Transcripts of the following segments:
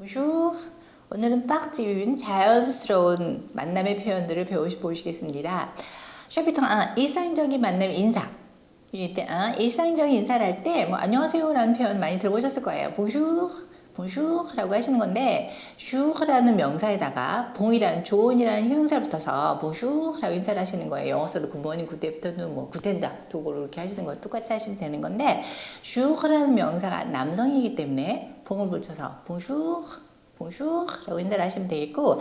bonjour. 오늘은 빡 지운 자연스러운 만남의 표현들을 배워보시겠습니다. 샤피터 1. 일상적인 만남 인사. 유닛 1. 일상적인 인사를 할 때 안녕하세요 라는 표현 많이 들어보셨을 거예요. bonjour, bonjour 라고 하시는 건데 슈라는 명사에다가 봉이라는 좋은이라는 형용사를 붙어서 bonjour 라고 인사를 하시는 거예요. 영어 써도 굿모닝, 굿애프터눈, 굿텐다 도구로 이렇게 하시는 거 똑같이 하시면 되는 건데 슈라는 명사가 남성이기 때문에 봉을 붙여서 bonjour, bonjour 라고 인사를 하시면 되겠고,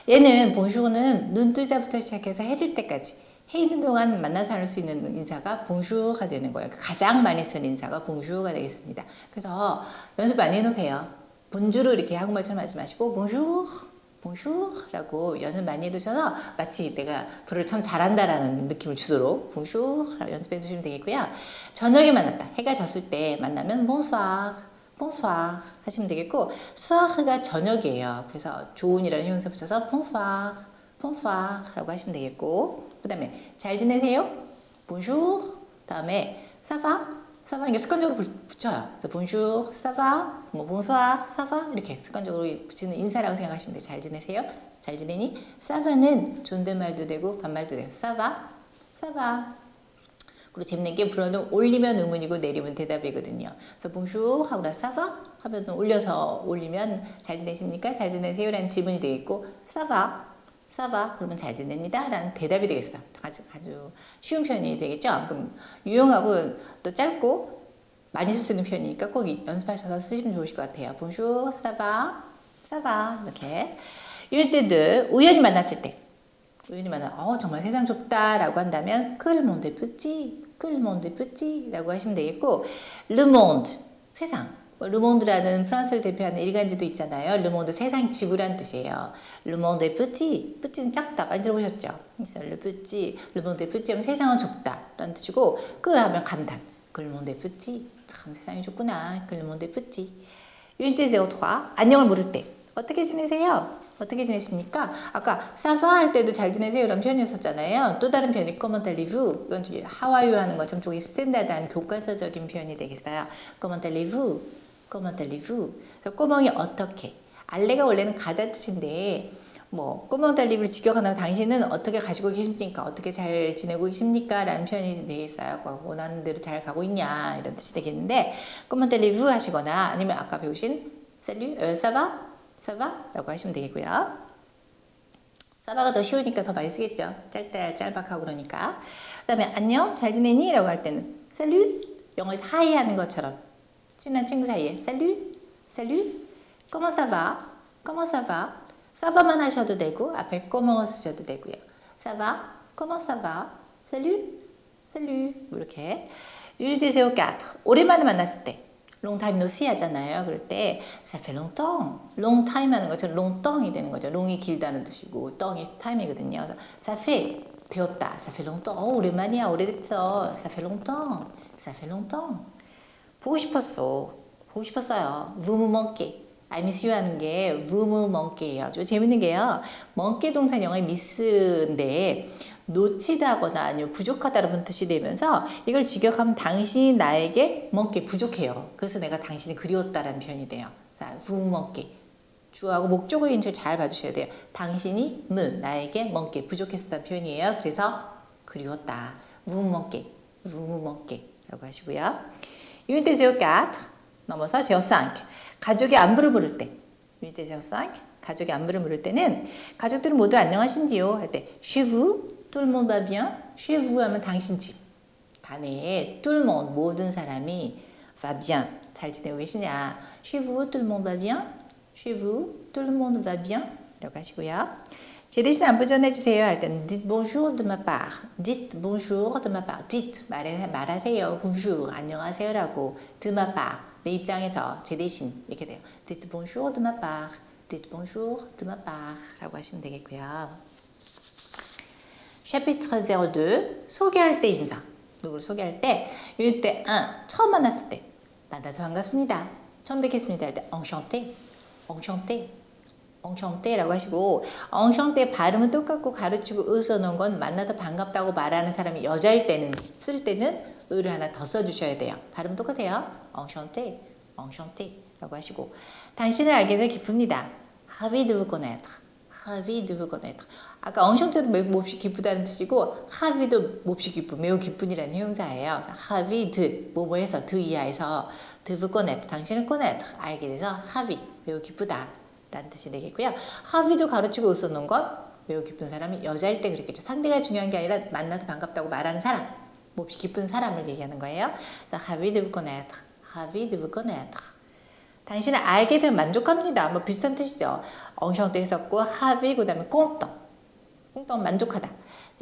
얘는 bonjour는 눈뜨자부터 시작해서 해질 때까지 해 있는 동안 만나서 할 수 있는 인사가 bonjour가 되는 거예요. 가장 많이 쓰는 인사가 bonjour가 되겠습니다. 그래서 연습 많이 해놓으세요. bonjour 이렇게 한국말처럼 하지 마시고 bonjour, bonjour 라고 연습 많이 해두셔서 마치 내가 불을 참 잘한다라는 느낌을 주도록 bonjour 라고 연습해 두시면 되겠고요. 저녁에 만났다. 해가 졌을 때 만나면 bonsoir, bonsoir 하시면 되겠고, soir가 저녁이에요. 그래서 좋은이라는 형용사 붙여서 bonsoir, bonsoir 라고 하시면 되겠고, 그 다음에 잘 지내세요? bonjour. 다음에 ça va? ça va 이게 습관적으로 붙여요. 그래서 bonjour, ça va, bonsoir, ça va 이렇게 습관적으로 붙이는 인사라고 생각하시면 돼요. 잘 지내세요? 잘 지내니? ça va는 존댓말도 되고 반말도 돼요. ça va, ça va. 그리고 재밌는 게 불어는 올리면 의문이고 내리면 대답이거든요. 그래서 bonjour 하고 나서 ça va 하면 올려서 올리면 잘 지내십니까? 잘 지내세요? 라는 질문이 되겠고, ça va, ça va 그러면 잘 지냅니다 라는 대답이 되겠어요. 아주 쉬운 표현이 되겠죠. 그럼 유용하고 또 짧고 많이 쓰는 표현이니까 꼭 연습하셔서 쓰시면 좋으실 것 같아요. bonjour, ça va, ça va 이렇게. 이럴 때도 우연히 만났을 때, 우연히 정말 세상 좁다 라고 한다면 que le monde est petit, que le monde est petit 라고 하시면 되겠고, le monde, 세상. le monde라는 프랑스를 대표하는 일간지도 있잖아요. le monde, 세상 지구란 뜻이에요. le monde est petit, petit은 작다. 많이 들어보셨죠? 그래서 le petit, le monde est petit 하면 세상은 좁다 라는 뜻이고, que 하면 감탄. que le monde est petit, 참 세상이 좁구나. que le monde est petit. unité 03, 안녕을 물을 때 어떻게 지내세요? 어떻게 지내십니까? 아까 사바 할 때도 잘 지내세요 라는 표현이었었잖아요. 또 다른 표현이 comment allez-vous. 이건 how are you 하는 것처럼 조금 스탠다드한 교과서적인 표현이 되겠어요. comment allez-vous, comment allez-vous. 그래서 꼬멍이 어떻게. 알레가 원래는 가다 뜻인데 comment allez-vous 직역하면 당신은 어떻게 가시고 계십니까? 어떻게 잘 지내고 계십니까? 라는 표현이 되겠어요. 원하는 대로 잘 가고 있냐 이런 뜻이 되겠는데 comment allez-vous 하시거나 아니면 아까 배우신 salut, ça va? ça va? 라고 하시면 되겠고요. 사바가 더 쉬우니까 더 많이 쓰겠죠. 짤막하고 그러니까. 그 다음에 안녕, 잘 지내니? 라고 할 때는 salut, 영어에서 하이 하는 것처럼 친한 친구 사이에 salut, salut, comment ça va? comment ça va? ça va만 하셔도 되고 앞에 comment을 쓰셔도 되고요. ça va? comment ça va? salut, salut 이렇게. unité 04, 오랜만에 만났을 때 long time no see 하잖아요. 그럴 때 ça fait longtemps, long time 하는 것처럼 longtemps이 되는 거죠. long이 길다는 뜻이고 temps이 time이거든요. 그래서 ça fait 되었다, ça fait longtemps. 오랜만이야, 오래됐죠. ça fait longtemps, ça fait longtemps. 보고 싶었어, 보고 싶었어요. vous me manquez, I miss you 하는 게 vous me manquez예요. 좀 재밌는 게요. manquer 동사 영어의 miss인데 놓치다거나 아니면 부족하다라는 뜻이 되면서 이걸 직역하면 당신이 나에게 manquer 부족해요. 그래서 내가 당신이 그리웠다라는 표현이 돼요. 자, vous manquez. 주어하고 목적어 인출 잘 봐주셔야 돼요. 당신이 나에게 manquer 부족했었다는 표현이에요. 그래서 그리웠다. vous manquez, vous manquez 라고 하시고요. unité 04 넘어서 05 가족이 안부를 물을 때, unité 05 가족이 안부를 물을 때는 가족들은 모두 안녕하신지요 할 때 chez vous tout le monde va bien. chez vous 하면 당신 집 가네에 tout le monde 모든 사람이 va bien 잘 지내고 계시냐. chez vous tout le monde va bien. chez vous tout le monde va bien 라고 하시고요. 제 대신 안부 전해주세요 할 때는 dites bonjour de ma part. dites bonjour de ma part. dites 말하세요. bonjour 안녕하세요 라고 de ma part 내 입장에서 제 대신 이렇게 돼요. dites bonjour de ma part. dites bonjour de ma part 라고 하시면 되겠고요. chapitre 02 소개할 때 인사. 누구를 소개할 때 이럴 때 처음 만났을 때 만나서 반갑습니다. 처음 뵙겠습니다 할 때 enchanté, enchanté, enchanté 라고 하시고, enchanté 발음은 똑같고 가르치고 을 써놓은 건 만나서 반갑다고 말하는 사람이 여자일 때는 쓸 때는 을을 하나 더 써주셔야 돼요. 발음 똑같아요. enchanté, enchanté라고 하시고 당신을 알게 돼서 기쁩니다. ravi de vous connaître. ravi de vous connaître. 아까 enchanté도 몹시 기쁘다는 뜻이고 ravi도 몹시 기쁨, 매우 기쁜이라는 형용사예요. ravi de 뭐뭐해서 de 이하에서 de vous connaître 당신을 connaître 알게 돼서 ravi 매우 기쁘다 라는 뜻이 되겠고요. ravi도 가로치고 웃어놓은 건 매우 기쁜 사람이 여자일 때 그랬겠죠. 상대가 중요한 게 아니라 만나서 반갑다고 말하는 사람, 몹시 기쁜 사람을 얘기하는 거예요. ravi de vous connaître, ravi de vous connaître. 당신을 알게 되면 만족합니다. 뭐 비슷한 뜻이죠. enchanté 했었고 ravi 그다음에 content, content 만족하다.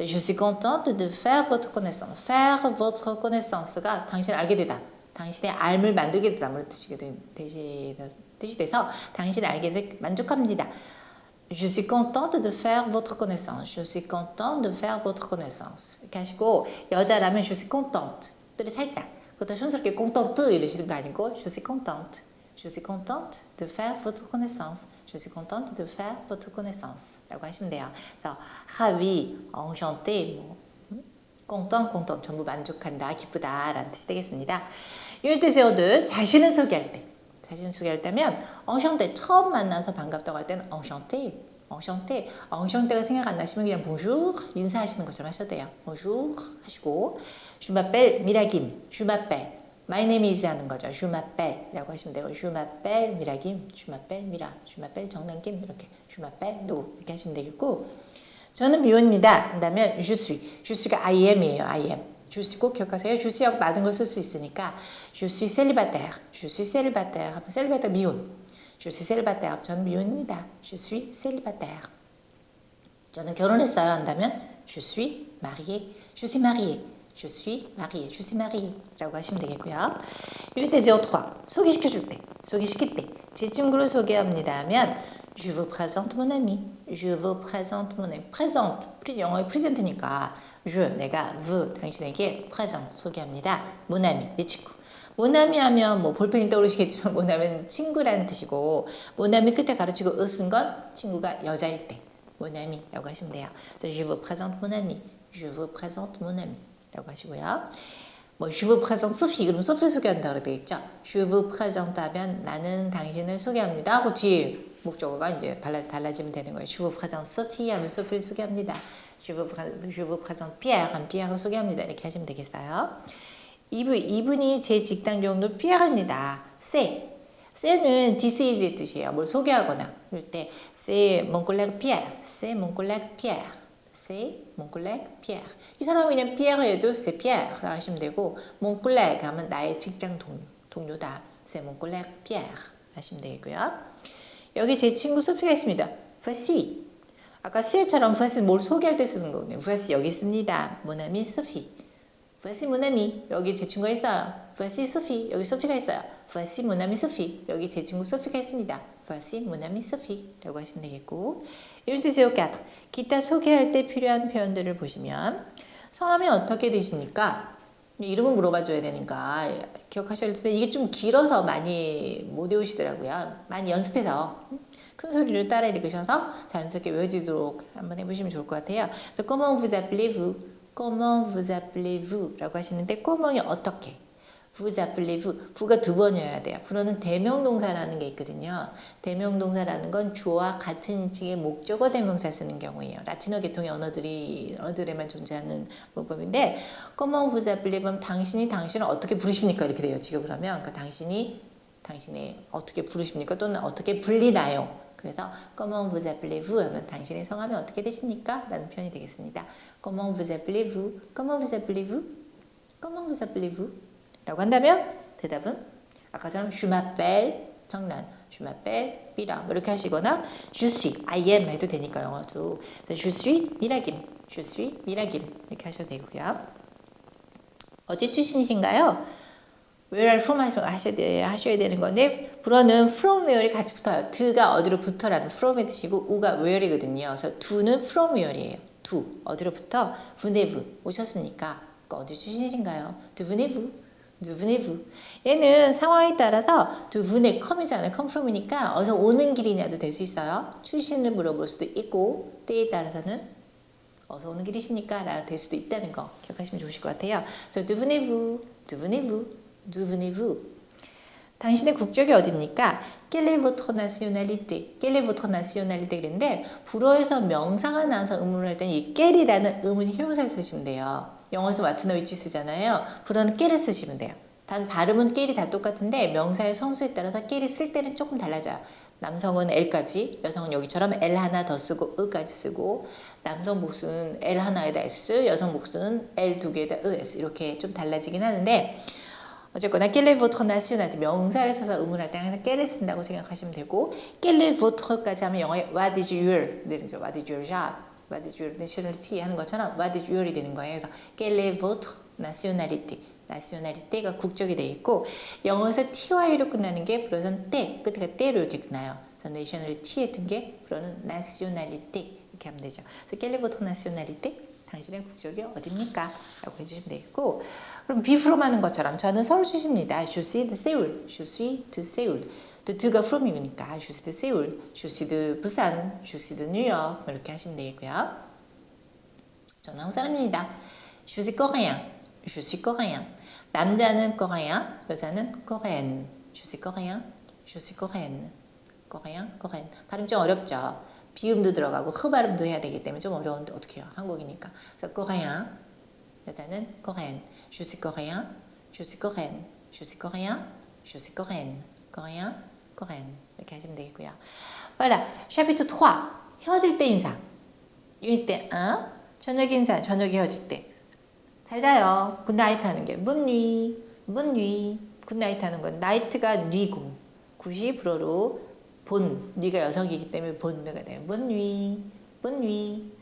Je suis contente de faire votre connaissance. faire votre connaissance가 당신을 알게 되다. 당신의 알을 만들게 되다. 뭐 뜻이 돼서 당신을 알게 돼 만족합니다. Je suis contente de faire votre connaissance. Je suis contente de faire votre connaissance. 이렇게 하시고 여자라면 je suis contente. 뜰이 살짝. 그것도 촌스럽게 contente 이러시는 거 아니고 je suis contente. Je suis contente de faire votre connaissance. Je suis contente de faire votre connaissance. 라고 하시면 돼요. 그래서 ravi, enchanté, 뭐 content, content 전부 만족한다, 기쁘다 라는 뜻이 되겠습니다. 유니트 세워드 자신을 소개할 때 자신을 소개할 때면 enchanté 처음 만나서 반갑다고 할 때는 enchanté, enchanté, enchanté가 생각 안 나시면 그냥 bonjour 인사하시는 것처럼 하셔도 돼요. bonjour 하시고 je m'appelle 미라김, je m'appelle, my name is 하는 거죠. je m'appelle 라고 하시면 되고 je m'appelle 미라김, je m'appelle 미라, je m'appelle 정남김 이렇게 je m'appelle 누구 이렇게 하시면 되겠고 저는 미혼입니다. 한다면 je suis가 I am이에요. I am. je suis 꼭 기억하세요. je suis하고 많은 걸 쓸 수 있으니까 je suis célibataire. je suis célibataire. célibataire 미혼. je suis célibataire. 저는 미혼입니다. je suis célibataire. 저는 결혼했어요. 한다면 je suis marié. je suis marié. je suis marié. je suis marié. 라고 하시면 되겠고요. 유니트 03. 소개시켜줄 때, 소개시킬 때 제 친구를 소개합니다 하면 Je vous présente mon ami. Je vous présente mon ami. présente. 영어의 프레젠트니까 je, 내가 vous, 당신에게 présente, 소개합니다. mon ami, 내 친구. mon ami 하면 뭐 볼펜이 떠오르시겠지만 mon ami는 친구라는 뜻이고 mon ami 끝에 가르치고 으쓴 건 친구가 여자일 때 mon ami라고 하시면 돼요. 그래서 je vous présente mon ami. Je vous présente mon ami 라고 하시고요. 뭐 je vous présente Sophie 그러면 소피를 소개한다고 되겠죠. je vous présente 하면 나는 당신을 소개합니다 하고 뒤에 목적어가 이제 달라지면 되는 거예요. je vous présente Sophie 하면 소피를 소개합니다. je vous présente Pierre 하면 Pierre을 소개합니다. 이렇게 하시면 되겠어요. 이분이 제 직장 정도 Pierre입니다. c'est this is의 뜻이에요. 뭘 소개하거나 그럴 때 c'est mon collègue Pierre. c'est mon collègue Pierre. c'est mon collègue Pierre. 이 사람은 그냥 Pierre에도 c'est Pierre라고 하시면 되고 mon collègue 하면 나의 직장 동료다. c'est mon collègue Pierre 하시면 되겠고요. 여기 제 친구 소피가 있습니다. voici. 아까 c'처럼 voici 뭘 소개할 때 쓰는 거거든요. voici 여기 있습니다. mon ami Sophie. voici mon ami. 여기 제 친구가 있어요. voici Sophie. 여기 소피가 있어요. voici mon ami Sophie. 여기 제 친구 소피가 있습니다. voici mon ami Sophie. 라고 하시면 되겠고 유니트 04. 기타 소개할 때 필요한 표현들을 보시면 성함이 어떻게 되십니까? 이름을 물어봐줘야 되니까 기억하셔야 될 텐데 이게 좀 길어서 많이 못 외우시더라고요. 많이 연습해서 큰 소리를 따라 읽으셔서 자연스럽게 외워지도록 한번 해보시면 좋을 것 같아요. 그래서 comment vous appelez-vous? comment vous appelez-vous? 라고 하시는데 comment이 어떻게? vous appelez-vous? vou가 두 번이어야 돼요. vou는 대명동사라는 게 있거든요. 대명동사라는 건 주어와 같은 칭의 목적어 대명사 쓰는 경우예요. 라틴어 계통의 언어들에만 존재하는 문법인데 comment vous appelez-vous? 당신이 당신을 어떻게 부르십니까? 이렇게 돼요. 지금 그러면 그러니까 당신이 당신의 어떻게 부르십니까? 또는 어떻게 불리나요? 그래서 comment vous appelez-vous? 하면 당신의 성함이 어떻게 되십니까? 라는 표현이 되겠습니다. comment vous appelez-vous? comment vous appelez-vous? comment vous appelez-vous? 라고 한다면 대답은 아까처럼 je m'appelle 정난, je m'appelle 미라 뭐 이렇게 하시거나 je suis, I am 해도 되니까 영어도 je suis 미라김, je suis 미라김 이렇게 하셔도 되고요. 어디 출신이신가요? where are from 하셔야 되는 건데 불어는 from where이 같이 붙어요. 드가 어디로 붙어라는 from의 뜻이고 우가 where이거든요. 그래서 do는 from where이에요. do 어디로부터 venez-vous 오셨습니까? 어디 출신이신가요? d'où venez-vous? d'où venez-vous? 얘는 상황에 따라서 d'où venez come이잖아요. come from이니까 어디서 오는 길이냐도 될 수 있어요. 출신을 물어볼 수도 있고 때에 따라서는 어디서 오는 길이십니까? 라고 될 수도 있다는 거 기억하시면 좋으실 것 같아요. 그래서 d'où venez-vous? d'où venez-vous? d'où venez-vous? 당신의 국적이 어디입니까? Quelle est votre nationalité? Quelle est votre nationalité? 그런데 불어에서 명사가 나와서 의문을 할 때는 이 quelle이라는 의문 형용사를 쓰시면 돼요. 영어에서 what나 which 쓰잖아요. 불어는 quelle 쓰시면 돼요. 단 발음은 quelle이 다 똑같은데 명사의 성수에 따라서 quelle이 쓸 때는 조금 달라져요. 남성은 L까지, 여성은 여기처럼 L 하나 더 쓰고 E까지 쓰고, 남성 복수는 L 하나에다 S, 여성 복수는 L 두 개에다 ES 이렇게 좀 달라지긴 하는데 어쨌거나 quelle est votre nationalité 명사를 써서 의문할 때 항상 quelle 쓴다고 생각하시면 되고 quelle est votre까지 하면 영어에 what is your 되는 거죠. what is your job, what is your nationality 하는 것처럼 what is your이 되는 거예요. 그래서 quelle est votre nationalité nationality가 국적이 되어 있고 영어에서 ty로 끝나는 게 불어서는 때 끝에가 때로 이렇게 끝나요. 그래서 nationality에 든 게 불어는 nationalité 이렇게 하면 되죠. 그래서 quelle est votre nationalité 당신의 국적이 어디입니까? 라고 해주시면 되겠고 그럼 be from 하는 것처럼 저는 서울 출신입니다. Je suis de Seoul. Je suis de Seoul. 또 드가 from이니까 Je suis de Seoul. Je suis de 부산. Je suis de New York. 이렇게 하시면 되겠고요. 저는 한국 사람입니다. Je suis coréen. Je suis coréen. 남자는 coréen, 여자는 coréenne. Je suis coréen. Je suis coréenne. coréen, coréenne. 발음 좀 어렵죠. 비음도 들어가고 흐 발음도 해야 되기 때문에 좀 어려운데 어떻게 해요? 한국이니까. 그래서 coréen, 여자는 coréenne. Je suis coréen, je suis coréenne. Je suis coréen, je suis coréenne. coréen, coréenne. 이렇게 하시면 되겠고요. voilà. chapitre 3. 헤어질 때 인사. 유닛 때 1. 저녁 인사, 저녁 헤어질 때. 잘 자요. 굿나잇 하는 게 bonne nuit, bonne nuit. 굿나잇 하는 건 나이트가 뉘고 굿이 불어로 본, 니가 여성이기 때문에 본느가 돼요. bonne nuit, bonne nuit.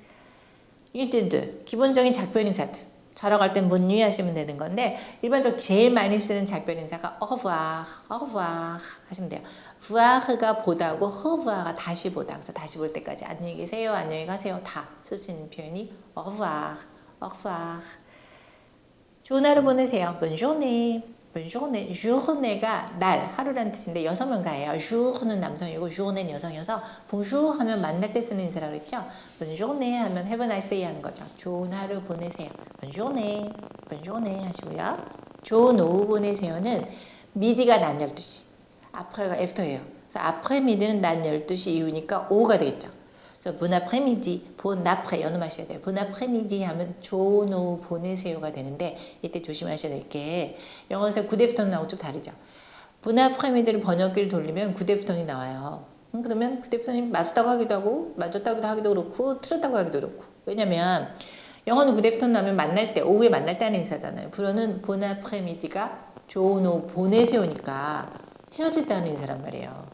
유닛 기본적인 작별 인사들. 자러 갈 땐 bonne nuit 하시면 되는 건데 일반적으로 제일 많이 쓰는 작별 인사가 au revoir, au revoir 하시면 돼요. voir가 보다고 au revoir가 다시 보다. 그래서 다시 볼 때까지 안녕히 계세요, 안녕히 가세요 다 쓸 수 있는 표현이 au revoir, au revoir. 좋은 하루 보내세요. bonne journée. bonne journée. journée,가 날, 하루라는 뜻인데 여성명사예요. jour는 남성이고 journée 는 여성이어서 bonjour 하면 만날 때 쓰는 인사라고 했죠. bonne journée 하면 have a nice day 하는 거죠. 좋은 하루 보내세요. bonne journée. bonne journée 하시고요. 좋은 오후 보내세요는 미디가 낮 12시. 앞에가 after예요. 그래서 après 미디는 낮 12시 이후니까 오후가 되겠죠. 그래서 bon après-midi, bon après 연음하셔야 돼요. bon après-midi 하면 좋은 오후 보내세요가 되는데 이때 조심하셔야 될 게 영어에서 good afternoon하고 좀 다르죠. bon après-midi를 번역기를 돌리면 good afternoon이 나와요. 그러면 good afternoon이 맞았다고 하기도 하고 맞았다고 하기도 그렇고 틀렸다고 하기도 그렇고 왜냐면 영어는 good afternoon 하면 만날 때 오후에 만날 때 하는 인사잖아요. 불어는 bon après-midi가 좋은 오후 보내세요니까 헤어질 때 하는 인사란 말이에요.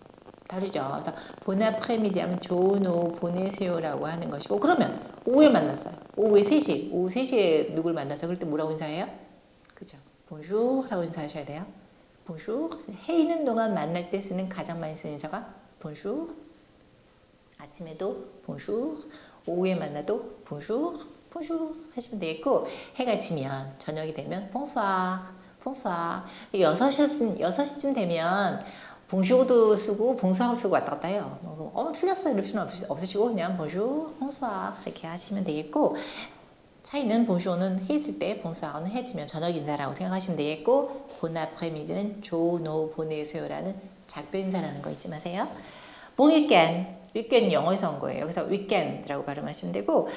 다르죠. 그래서 bon après-midi 하면 좋은 오후 보내세요라고 하는 것이고 그러면 오후에 만났어요. 오후에 3시. 오후 3시에 누굴 만나서 그럴 때 뭐라고 인사해요? 그죠? bonjour 라고 인사하셔야 돼요. bonjour. 해 있는 동안 만날 때 쓰는 가장 많이 쓰는 인사가 bonjour. 아침에도 bonjour. 오후에 만나도 bonjour. bonjour 하시면 되겠고 해가 지면 저녁이 되면 bonsoir. bonsoir. 6시쯤 되면 봉쇼도 쓰고 봉수하고 쓰고 왔다 갔다 해요. 틀렸어 이럴 필요는 없으시고 그냥 봉쇼, 봉수하 이렇게 하시면 되겠고 차이는 봉쇼는 해 있을 때 봉수하고는 해지면 저녁 인사라고 생각하시면 되겠고 bon après-midi는 좋은 오후 보내세요라는 작별 인사라는 거 잊지 마세요. bon weekend, weekend 영어에서 온 거예요. 그래서 weekend라고 발음하시면 되고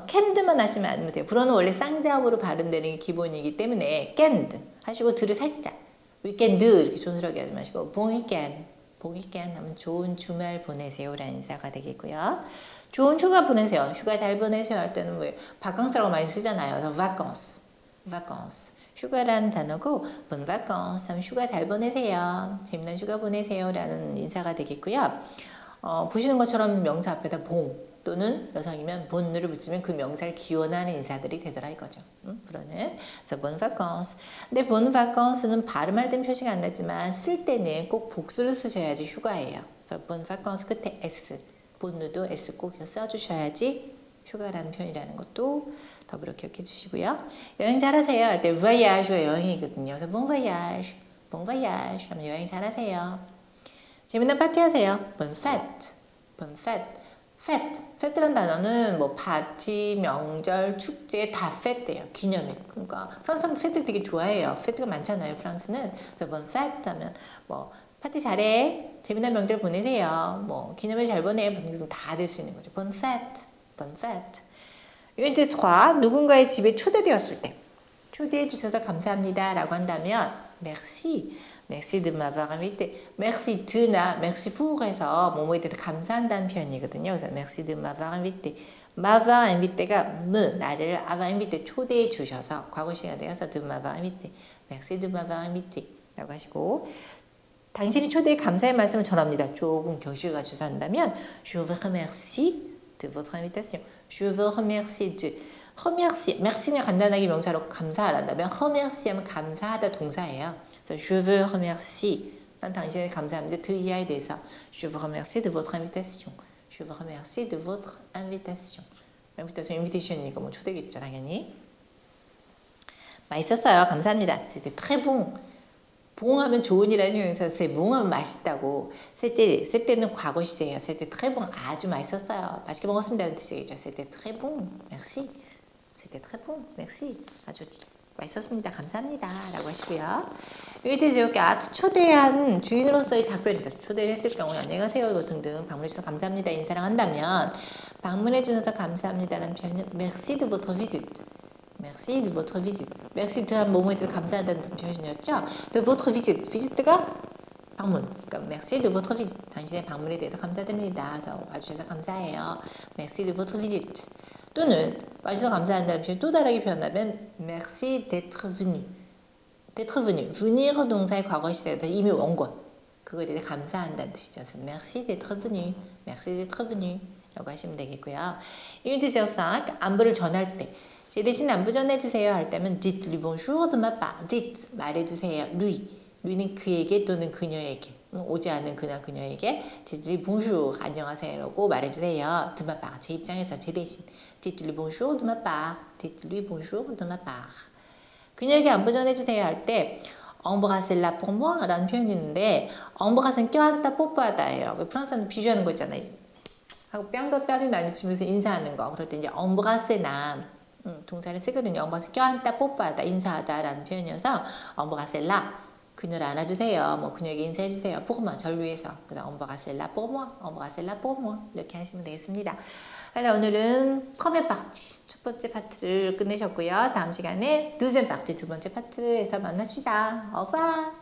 can드만 하시면 안 돼요. 불어는 원래 쌍자음으로 발음되는 게 기본이기 때문에 can드 하시고 들을 살짝 위켄드 이렇게 촌스럽게 하지 마시고 bon weekend, bon weekend 하면 좋은 주말 보내세요라는 인사가 되겠고요. 좋은 휴가 보내세요. 휴가 잘 보내세요 할 때는 왜 바캉스라고 많이 쓰잖아요. 그래서 vacances, vacances 휴가라는 단어고 bon vacances 하면 휴가 잘 보내세요. 재밌는 휴가 보내세요라는 인사가 되겠고요. 보시는 것처럼 명사 앞에다 bon 또는 여성이면 bon를 붙이면 그 명사를 기원하는 인사들이 되더라 이거죠. 불어는. 그래서 bon vacances. 근데 bon vacances는 발음할 땐 표시가 안 나지만 쓸 때는 꼭 복수를 쓰셔야지 휴가예요. 그래서 bon vacances 끝에 s, bon도 s 꼭 써주셔야지 휴가라는 표현이라는 것도 더불어 기억해 주시고요. 여행 잘하세요 할 때 voyage가 여행이거든요. 그래서 bon voyage, bon voyage 하면 여행 잘하세요. 재밌는 파티 하세요. bon fête, bon fête. fête. fête란 단어는 뭐 파티, 명절, 축제 다 fête예요. 기념일. 그러니까 프랑스 사람 fête 되게 좋아해요. fête가 많잖아요. 프랑스는. 그래서 bon fête 하면 뭐 파티 잘해. 재미난 명절 보내세요. 뭐 기념일 잘 보내. 다 될 수 있는 거죠. bon fête. bon fête. 이거 이제 3. 누군가의 집에 초대되었을 때. 초대해 주셔서 감사합니다 라고 한다면 merci, merci de m'avoir invité, merci de나 merci pour 해서 뭐뭐에 대해서 감사한다는 표현이거든요. 그래서 merci de m'avoir invité, m'avoir invit가 나를 avoir invité 초대해 주셔서 과거 시간에 되어서 de m'avoir invité, merci de m'avoir invité 라고 하시고 당신이 초대에 감사의 말씀을 전합니다. 조금 경식을 가져서 한다면 je vous remercie de votre invitation, je vous remercie de remercier, merci는 간단하게 명사로 감사하란다면 remercier 하면 감사하다 동사예요. 그래서 je vous remercie, 난 당신을 감사합니다. 그 이하에 대해서 je vous remercie de votre invitation, je vous remercie de votre invitation. invitation이니까 뭐 초대겠죠 당연히. 맛있었어요. 감사합니다. c'était très bon. bon 하면 좋은이라는 형용사, c'est bon 하면 맛있다고. c'était 는 과거 시제예요. c'était très bon, 아주 맛있었어요. 맛있게 먹었습니다는 뜻이겠죠. c'était très bon, merci. c'était très bon, merci. 아주 맛있었습니다. 감사합니다. 라고 하시고요. 여기 대해서 이렇게 초대한 주인으로서의 작별이죠. 초대를 했을 경우에 안녕하세요 등등 방문해주셔서 감사합니다. 인사를 한다면 방문해주셔서 감사합니다라는 표현은 merci de votre visite. merci de votre visite. merci de 뭐뭐에 대해서 감사하다는 표현이었죠. de votre visite. visite가 방문. 그러니까 merci de votre visite. 당신의 방문에 대해서 감사드립니다. 와주셔서 감사해요. merci de votre visite. 또는 와주셔서 감사한다는 표현 또 다르게 표현하면 merci d'être venu. d'être venu. venir 동사의 과거 시제에서 이미 온 것. 그거에 대해서 감사한다는 뜻이죠. 그래서 merci d'être venu. merci d'être venu. 라고 하시면 되겠고요. Unité 05. 안부를 전할 때. 제 대신 안부 전해주세요 할 때면 dites-lui bonjour de ma part. dites 말해주세요. lui. lui는 그에게 또는 그녀에게. 오지 않은 그녀에게 dites-lui bonjour 안녕하세요라고 말해주세요. de ma part. 제 입장에서 제 대신 dites-lui bonjour de ma part. dites-lui bonjour de ma part. 그녀에게 안부 전해주세요 할 때 embrassez-la pour moi 라는 표현이 있는데 embrasse는 껴안다 뽀뽀하다예요. 프랑스는 비교하는 거 있잖아요. 하고 뺨과 뺨이 마주치면서 인사하는 거. 그럴 때 이제 embrasser나 동사를 쓰거든요. embrasse 껴안다 뽀뽀하다 인사하다 라는 표현이어서 embrassez-la 그녀를 안아주세요. 뭐 그녀에게 인사해주세요. pour moi 절 위해서. 그래서 embrassez-la pour moi, embrassez-la pour moi 이렇게 하시면 되겠습니다. 오늘은 première partie 첫 번째 파트를 끝내셨고요. 다음 시간에 deuxième partie 두 번째 파트에서 만나시다. au revoir.